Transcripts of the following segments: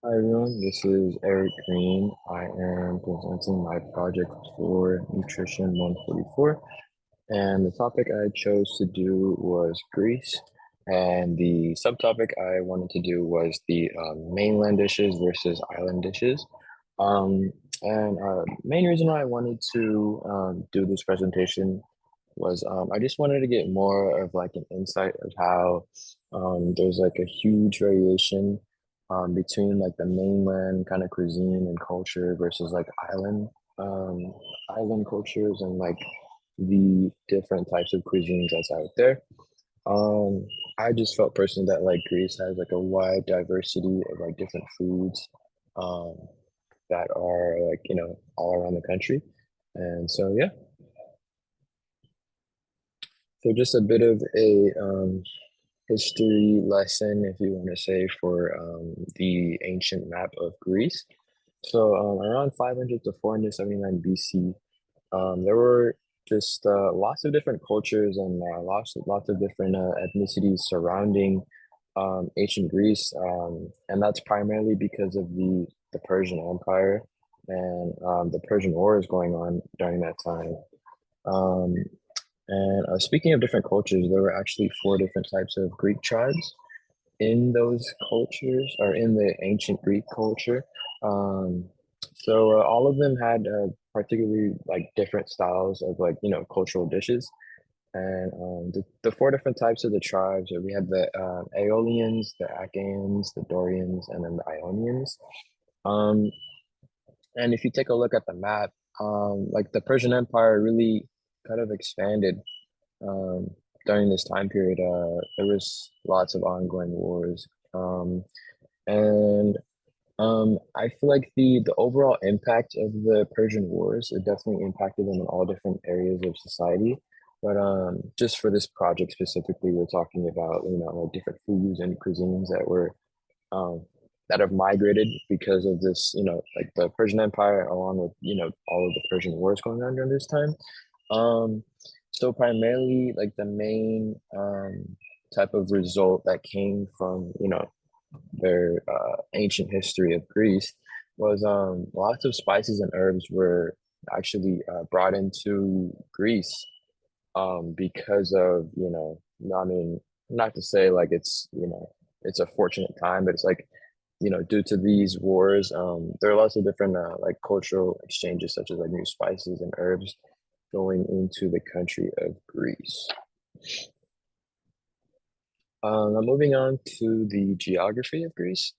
Hi everyone, this is Eric Green. I am presenting my project for Nutrition 144, and the topic I chose to do was Greece, and the subtopic I wanted to do was the mainland dishes versus island dishes. Um, and Main reason why I wanted to do this presentation was I just wanted to get more of like an insight of how there's like a huge variation between like the mainland kind of cuisine and culture versus like um, island cultures and like the different types of cuisines that's out there. Um, I just felt personally that like Greece has like a wide diversity of like different foods um, that are like, all around the country. And so, yeah, so just a bit of a history lesson, if you want to say, for the ancient map of Greece. So around 500 to 479 BC, there were just lots of different cultures and lots of different ethnicities surrounding ancient Greece, and that's primarily because of the Persian Empire and the Persian Wars going on during that time. Um, and Speaking of different cultures, there were actually four different types of Greek tribes in those cultures, or in the ancient Greek culture. Um, all of them had particularly like different styles of like cultural dishes. And the four different types of the tribes, we had the Aeolians, the Achaeans, the Dorians, and then the Ionians. Um, and if you take a look at the map, like the Persian Empire really kind of expanded um, during this time period. There was lots of ongoing wars, and I feel like the overall impact of the Persian Wars, it definitely impacted them in all different areas of society. But just for this project specifically, we're talking about like different foods and cuisines um, that have migrated because of this, like the Persian Empire, along with all of the Persian Wars going on during this time. Um, so primarily, like the main type of result that came from their ancient history of Greece was lots of spices and herbs were actually brought into Greece because of I mean, not to say like it's it's a fortunate time, but it's like due to these wars, there are lots of different like cultural exchanges, such as like new spices and herbs going into the country of Greece. Now moving on to the geography of Greece.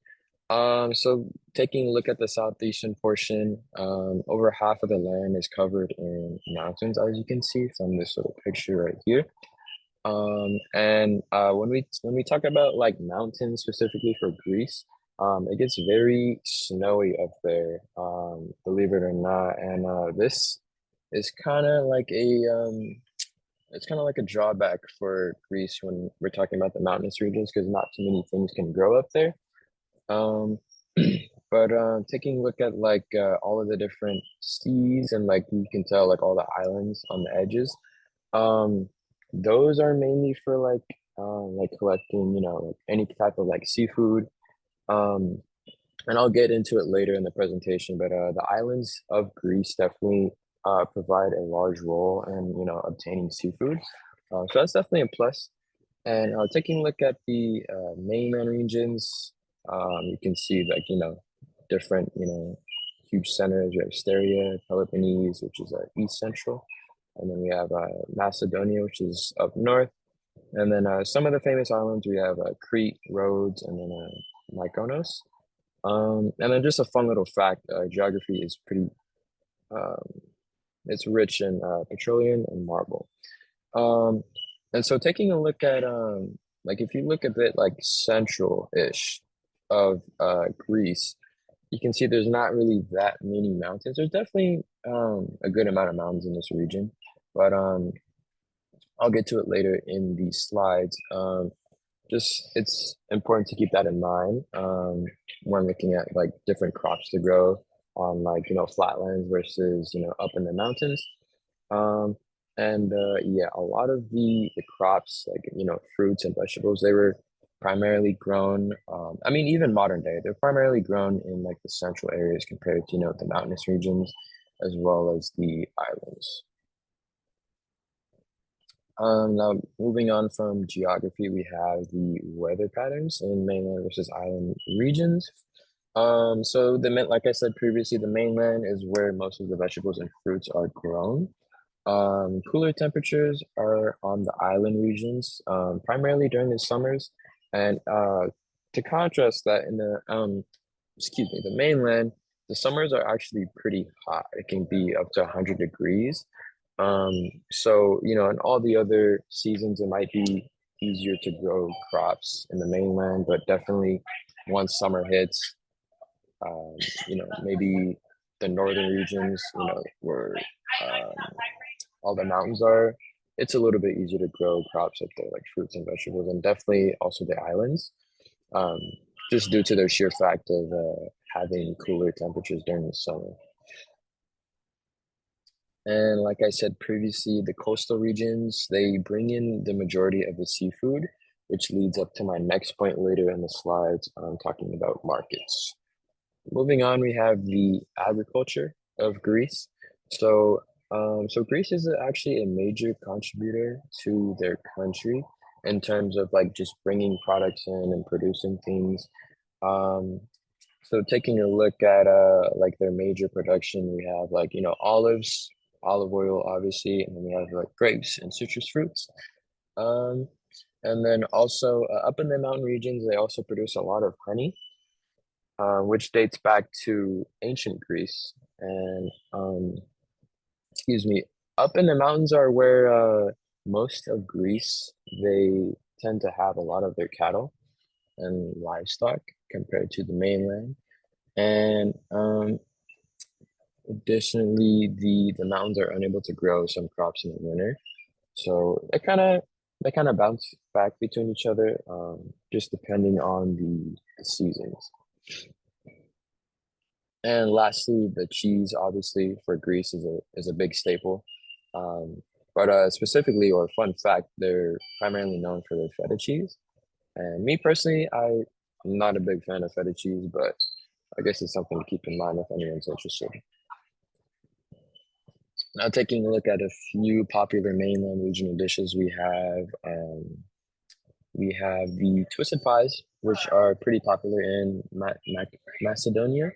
So taking a look at the southeastern portion, over half of the land is covered in mountains, as you can see from this little picture right here. When we talk about like mountains specifically for Greece, it gets very snowy up there, believe it or not. And this is kind of like it's kind of like a drawback for Greece when we're talking about the mountainous regions because not too many things can grow up there. Um, but Taking a look at like all of the different seas and like you can tell like all the islands on the edges, um, those are mainly for like collecting, like any type of like seafood. Um, and I'll get into it later in the presentation, but the islands of Greece definitely provide a large role in, obtaining seafood. So that's definitely a plus. And taking a look at the mainland regions, you can see like, different, huge centers. We have Styria, Peloponnese, which is East Central. And then we have Macedonia, which is up north. And then some of the famous islands, we have Crete, Rhodes, and then Mykonos. And then just a fun little fact, geography is pretty, um, it's rich in petroleum and marble. Um, and so taking a look at like if you look a bit like central-ish of Greece, you can see there's not really that many mountains. There's definitely a good amount of mountains in this region, but I'll get to it later in the slides. Just it's important to keep that in mind when looking at like different crops to grow on like flatlands versus up in the mountains. Um, yeah, a lot of the crops, like fruits and vegetables, they were primarily grown. I mean, even modern day, they're primarily grown in like the central areas compared to, the mountainous regions as well as the islands. Now moving on from geography, we have the weather patterns in mainland versus island regions. So like I said previously, the mainland is where most of the vegetables and fruits are grown. Cooler temperatures are on the island regions, primarily during the summers. And to contrast that, the mainland, the summers are actually pretty hot. It can be up to 100 degrees. So, in all the other seasons, it might be easier to grow crops in the mainland, but definitely once summer hits, maybe the northern regions, where um, all the mountains are, it's a little bit easier to grow crops up there, like fruits and vegetables, and definitely also the islands, um, just due to their sheer fact of having cooler temperatures during the summer. And like I said previously, the coastal regions, they bring in the majority of the seafood, which leads up to my next point later in the slides, talking about markets. Moving on, we have the agriculture of Greece. So Greece is actually a major contributor to their country in terms of like just bringing products in and producing things. Um, so taking a look at like their major production, we have like olives, olive oil, obviously, and then we have like grapes and citrus fruits. Um, and then also up in the mountain regions, they also produce a lot of honey, which dates back to ancient Greece. And excuse me, up in the mountains are where most of Greece, they tend to have a lot of their cattle and livestock compared to the mainland. And additionally, the mountains are unable to grow some crops in the winter, so they kind of bounce back between each other, just depending on the seasons. And lastly, the cheese, obviously, for Greece is a big staple. Um, but specifically, or fun fact, they're primarily known for their feta cheese. And me personally, I'm not a big fan of feta cheese, but I guess it's something to keep in mind if anyone's interested. Now, taking a look at a few popular mainland regional dishes, we have the twisted pies, which are pretty popular in Macedonia,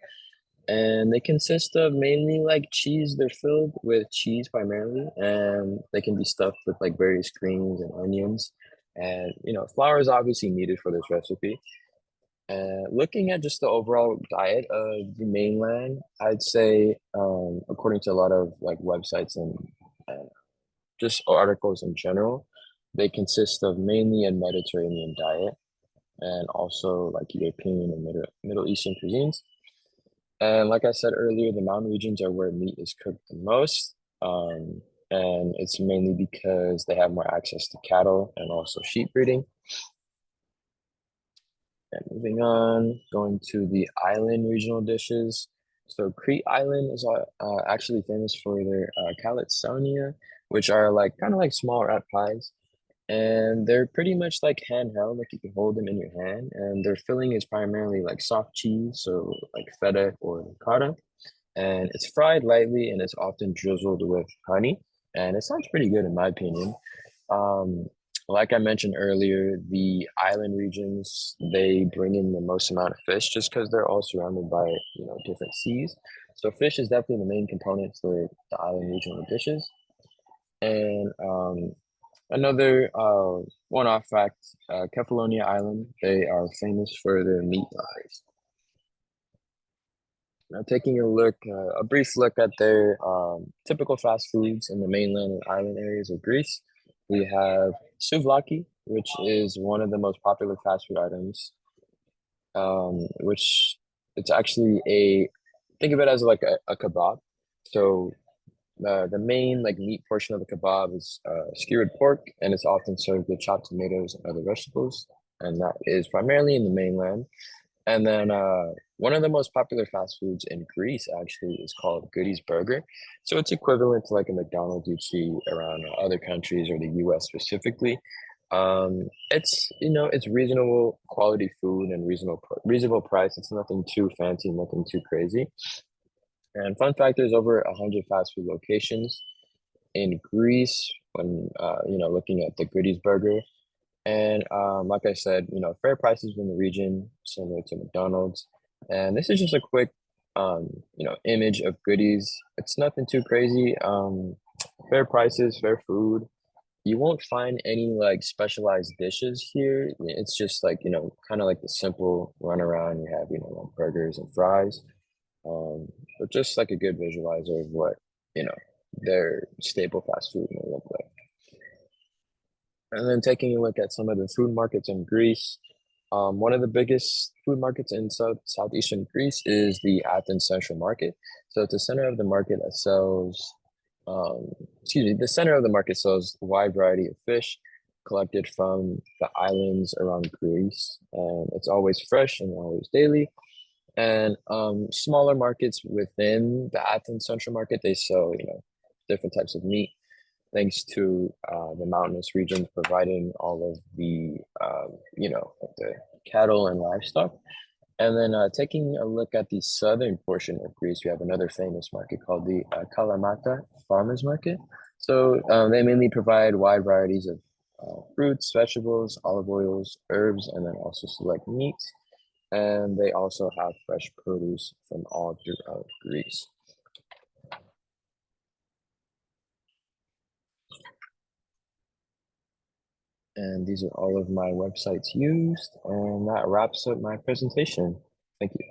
and they consist of mainly like cheese. They're filled with cheese primarily, and they can be stuffed with like various greens and onions. And flour is obviously needed for this recipe. Looking at just the overall diet of the mainland, I'd say, according to a lot of like websites and uh, just articles in general, they consist of mainly a Mediterranean diet and also like European and Middle Eastern cuisines. And like I said earlier, the mountain regions are where meat is cooked the most. Um, and it's mainly because they have more access to cattle and also sheep breeding. And moving on, going to the island regional dishes. So Crete Island is actually famous for their calzonia, which are like kind of like small rat pies. And they're pretty much like handheld, like you can hold them in your hand. And their filling is primarily like soft cheese, so like feta or ricotta. And it's fried lightly and it's often drizzled with honey. And it sounds pretty good in my opinion. Um, like I mentioned earlier, the island regions, they bring in the most amount of fish just because they're all surrounded by, different seas. So fish is definitely the main component for the island regional dishes. And another one-off fact, Kefalonia Island, they are famous for their meat pies. Now, taking a brief look at their typical fast foods in the mainland and island areas of Greece, we have souvlaki, which is one of the most popular fast food items, which it's actually think of it as like a kebab. So the main like meat portion of the kebab is skewered pork, and it's often served with chopped tomatoes and other vegetables, and that is primarily in the mainland. And then one of the most popular fast foods in Greece actually is called Goody's Burger. So it's equivalent to like a McDonald's you'd see around other countries or the US specifically. It's it's reasonable quality food and reasonable price. It's nothing too fancy, nothing too crazy. And fun fact, there's over 100 fast food locations in Greece when looking at the Goodies Burger. And like I said, fair prices in the region, similar to McDonald's. And this is just a quick image of Goodies. It's nothing too crazy. Fair prices, fair food. You won't find any like specialized dishes here. It's just like, kind of like the simple runaround. You have, like burgers and fries. Um, but just like a good visualizer of what, you know, their staple fast food may look like. And then taking a look at some of the food markets in Greece. One of the biggest food markets in southeastern Greece is the Athens Central Market. So it's the center of the market that sells, the center of the market sells a wide variety of fish collected from the islands around Greece. And it's always fresh and always daily. And smaller markets within the Athens Central Market, they sell, different types of meat thanks to the mountainous region providing all of the like the cattle and livestock. And then taking a look at the southern portion of Greece, we have another famous market called the Kalamata Farmers Market. So they mainly provide wide varieties of fruits, vegetables, olive oils, herbs, and then also select meats. And they also have fresh produce from all throughout Greece. And these are all of my websites used, and that wraps up my presentation. Thank you.